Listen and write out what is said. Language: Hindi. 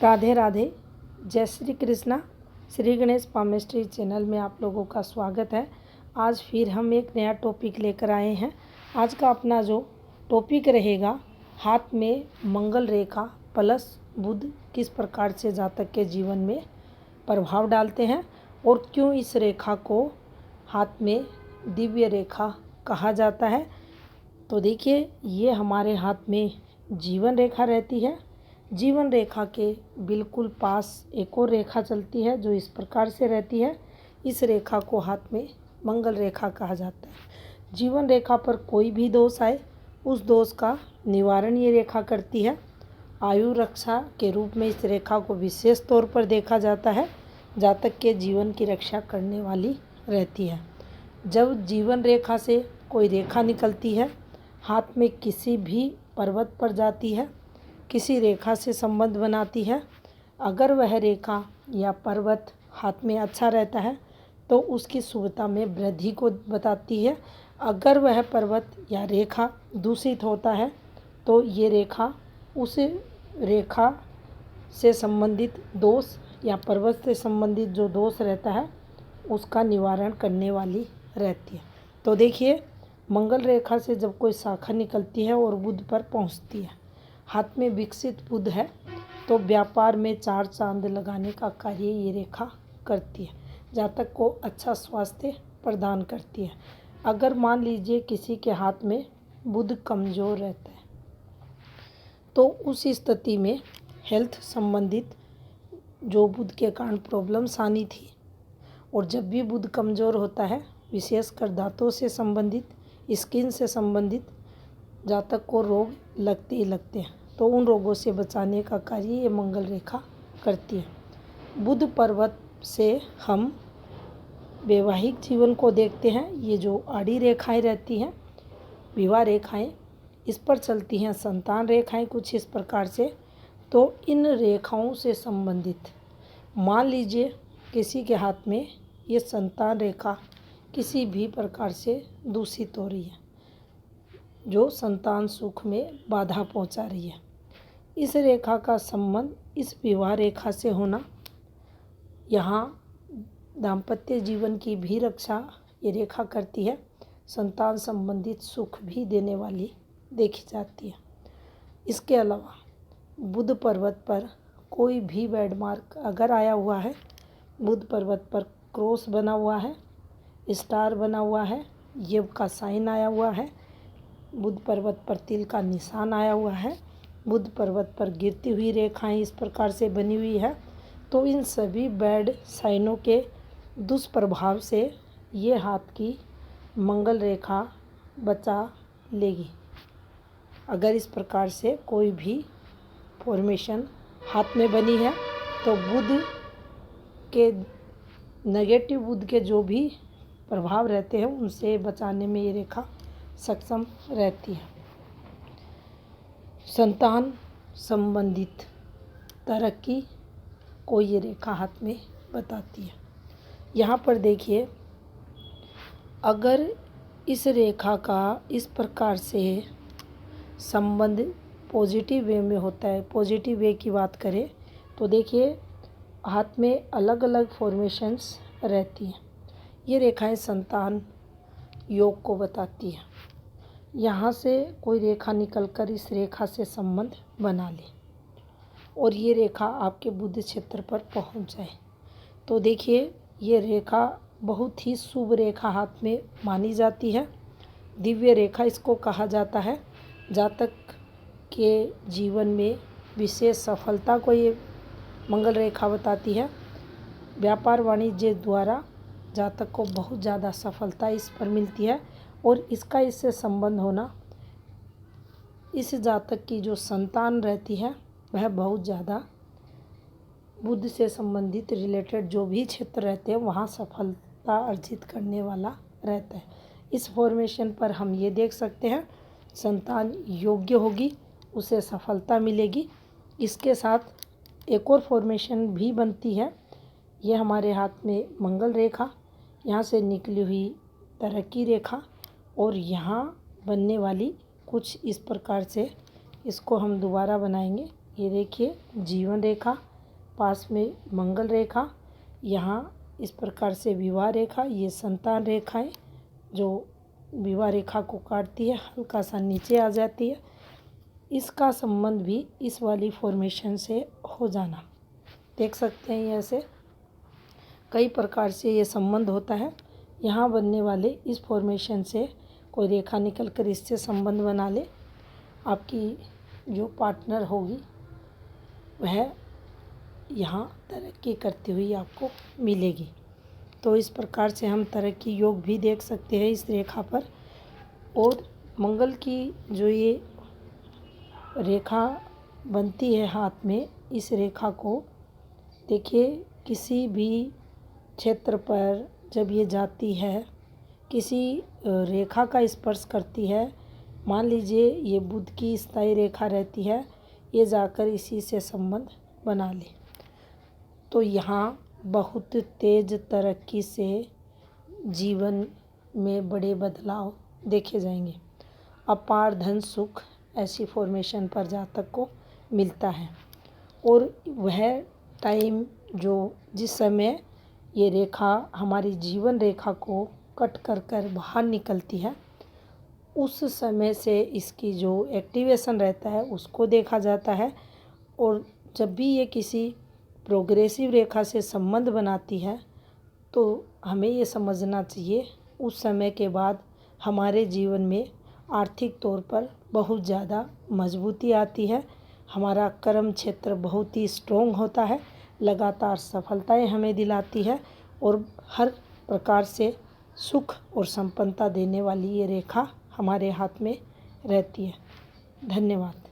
राधे राधे। जय श्री कृष्णा। श्री गणेश पामेस्ट्री चैनल में आप लोगों का स्वागत है। आज फिर हम एक नया टॉपिक लेकर आए हैं। आज का अपना जो टॉपिक रहेगा, हाथ में मंगल रेखा प्लस बुध किस प्रकार से जातक के जीवन में प्रभाव डालते हैं और क्यों इस रेखा को हाथ में दिव्य रेखा कहा जाता है। तो देखिए, ये हमारे हाथ में जीवन रेखा रहती है। जीवन रेखा के बिल्कुल पास एक और रेखा चलती है जो इस प्रकार से रहती है। इस रेखा को हाथ में मंगल रेखा कहा जाता है। जीवन रेखा पर कोई भी दोष आए, उस दोष का निवारण ये रेखा करती है। आयु रक्षा के रूप में इस रेखा को विशेष तौर पर देखा जाता है। जातक के जीवन की रक्षा करने वाली रहती है। जब जीवन रेखा से कोई रेखा निकलती है, हाथ में किसी भी पर्वत पर जाती है, किसी रेखा से संबंध बनाती है, अगर वह रेखा या पर्वत हाथ में अच्छा रहता है तो उसकी शुभता में वृद्धि को बताती है। अगर वह पर्वत या रेखा दूषित होता है तो ये रेखा उस रेखा से संबंधित दोष या पर्वत से संबंधित जो दोष रहता है उसका निवारण करने वाली रहती है। तो देखिए, मंगल रेखा से जब कोई शाखा निकलती है और बुध पर पहुंचती है, हाथ में विकसित बुध है तो व्यापार में चार चांद लगाने का कार्य ये रेखा करती है। जातक को अच्छा स्वास्थ्य प्रदान करती है। अगर मान लीजिए किसी के हाथ में बुध कमज़ोर रहता है तो उस स्थिति में हेल्थ संबंधित जो बुध के कारण प्रॉब्लम्स आनी थी, और जब भी बुध कमज़ोर होता है, विशेषकर दांतों से संबंधित, स्किन से संबंधित जातक को रोग लगते ही लगते हैं, तो उन रोगों से बचाने का कार्य ये मंगल रेखा करती है। बुध पर्वत से हम वैवाहिक जीवन को देखते हैं। ये जो आड़ी रेखाएं रहती हैं, विवाह रेखाएं, इस पर चलती हैं संतान रेखाएं कुछ इस प्रकार से। तो इन रेखाओं से संबंधित मान लीजिए किसी के हाथ में ये संतान रेखा किसी भी प्रकार से दूषित हो रही है, जो संतान सुख में बाधा पहुंचा रही है, इस रेखा का संबंध इस विवाह रेखा से होना, यहाँ दाम्पत्य जीवन की भी रक्षा ये रेखा करती है। संतान संबंधित सुख भी देने वाली देखी जाती है। इसके अलावा बुध पर्वत पर कोई भी बैडमार्क अगर आया हुआ है, बुध पर्वत पर क्रॉस बना हुआ है, स्टार बना हुआ है, यव का साइन आया हुआ है, बुध पर्वत पर तिल का निशान आया हुआ है, बुध पर्वत पर गिरती हुई रेखाएं इस प्रकार से बनी हुई है, तो इन सभी बैड साइनों के दुष्प्रभाव से ये हाथ की मंगल रेखा बचा लेगी। अगर इस प्रकार से कोई भी फॉर्मेशन हाथ में बनी है तो बुध के नेगेटिव, बुध के जो भी प्रभाव रहते हैं उनसे बचाने में ये रेखा सक्षम रहती है। संतान संबंधित तरक्की को ये रेखा हाथ में बताती है। यहाँ पर देखिए, अगर इस रेखा का इस प्रकार से संबंध पॉजिटिव वे में होता है, पॉजिटिव वे की बात करें तो देखिए हाथ में अलग अलग फॉर्मेशंस रहती हैं। ये रेखाएं संतान योग को बताती हैं। यहाँ से कोई रेखा निकलकर इस रेखा से संबंध बना ले और ये रेखा आपके बुध क्षेत्र पर पहुँच जाए तो देखिए ये रेखा बहुत ही शुभ रेखा हाथ में मानी जाती है। दिव्य रेखा इसको कहा जाता है। जातक के जीवन में विशेष सफलता को ये मंगल रेखा बताती है। व्यापार वाणिज्य द्वारा जातक को बहुत ज़्यादा सफलता इस पर मिलती है और इसका इससे संबंध होना, इस जातक की जो संतान रहती है वह बहुत ज़्यादा बुध से संबंधित रिलेटेड जो भी क्षेत्र रहते हैं वहाँ सफलता अर्जित करने वाला रहता है। इस फॉर्मेशन पर हम ये देख सकते हैं, संतान योग्य होगी, उसे सफलता मिलेगी। इसके साथ एक और फॉर्मेशन भी बनती है। ये हमारे हाथ में मंगल रेखा, यहाँ से निकली हुई तरक्की रेखा और यहाँ बनने वाली कुछ इस प्रकार से, इसको हम दोबारा बनाएंगे। ये देखिए जीवन रेखा, पास में मंगल रेखा, यहाँ इस प्रकार से विवाह रेखा, ये संतान रेखाएं जो विवाह रेखा को काटती है, हल्का सा नीचे आ जाती है। इसका संबंध भी इस वाली फॉर्मेशन से हो जाना, देख सकते हैं। ऐसे कई प्रकार से ये संबंध होता है। यहाँ बनने वाले इस फॉर्मेशन से कोई रेखा निकल कर इससे संबंध बना ले, आपकी जो पार्टनर होगी वह यहाँ तरक्की करती हुई आपको मिलेगी। तो इस प्रकार से हम तरक्की योग भी देख सकते हैं इस रेखा पर। और मंगल की जो ये रेखा बनती है हाथ में, इस रेखा को देखिए किसी भी क्षेत्र पर जब ये जाती है, किसी रेखा का स्पर्श करती है, मान लीजिए ये बुध की स्थायी रेखा रहती है, ये जाकर इसी से संबंध बना ले, तो यहाँ बहुत तेज तरक्की से जीवन में बड़े बदलाव देखे जाएंगे। अपार धन सुख ऐसी फॉर्मेशन पर जातक को मिलता है। और वह टाइम जो जिस समय ये रेखा हमारी जीवन रेखा को कट कर बाहर निकलती है, उस समय से इसकी जो एक्टिवेशन रहता है उसको देखा जाता है। और जब भी ये किसी प्रोग्रेसिव रेखा से संबंध बनाती है तो हमें ये समझना चाहिए उस समय के बाद हमारे जीवन में आर्थिक तौर पर बहुत ज़्यादा मजबूती आती है, हमारा कर्म क्षेत्र बहुत ही स्ट्रॉन्ग होता है, लगातार सफलताएं हमें दिलाती है और हर प्रकार से सुख और संपन्नता देने वाली ये रेखा हमारे हाथ में रहती है। धन्यवाद।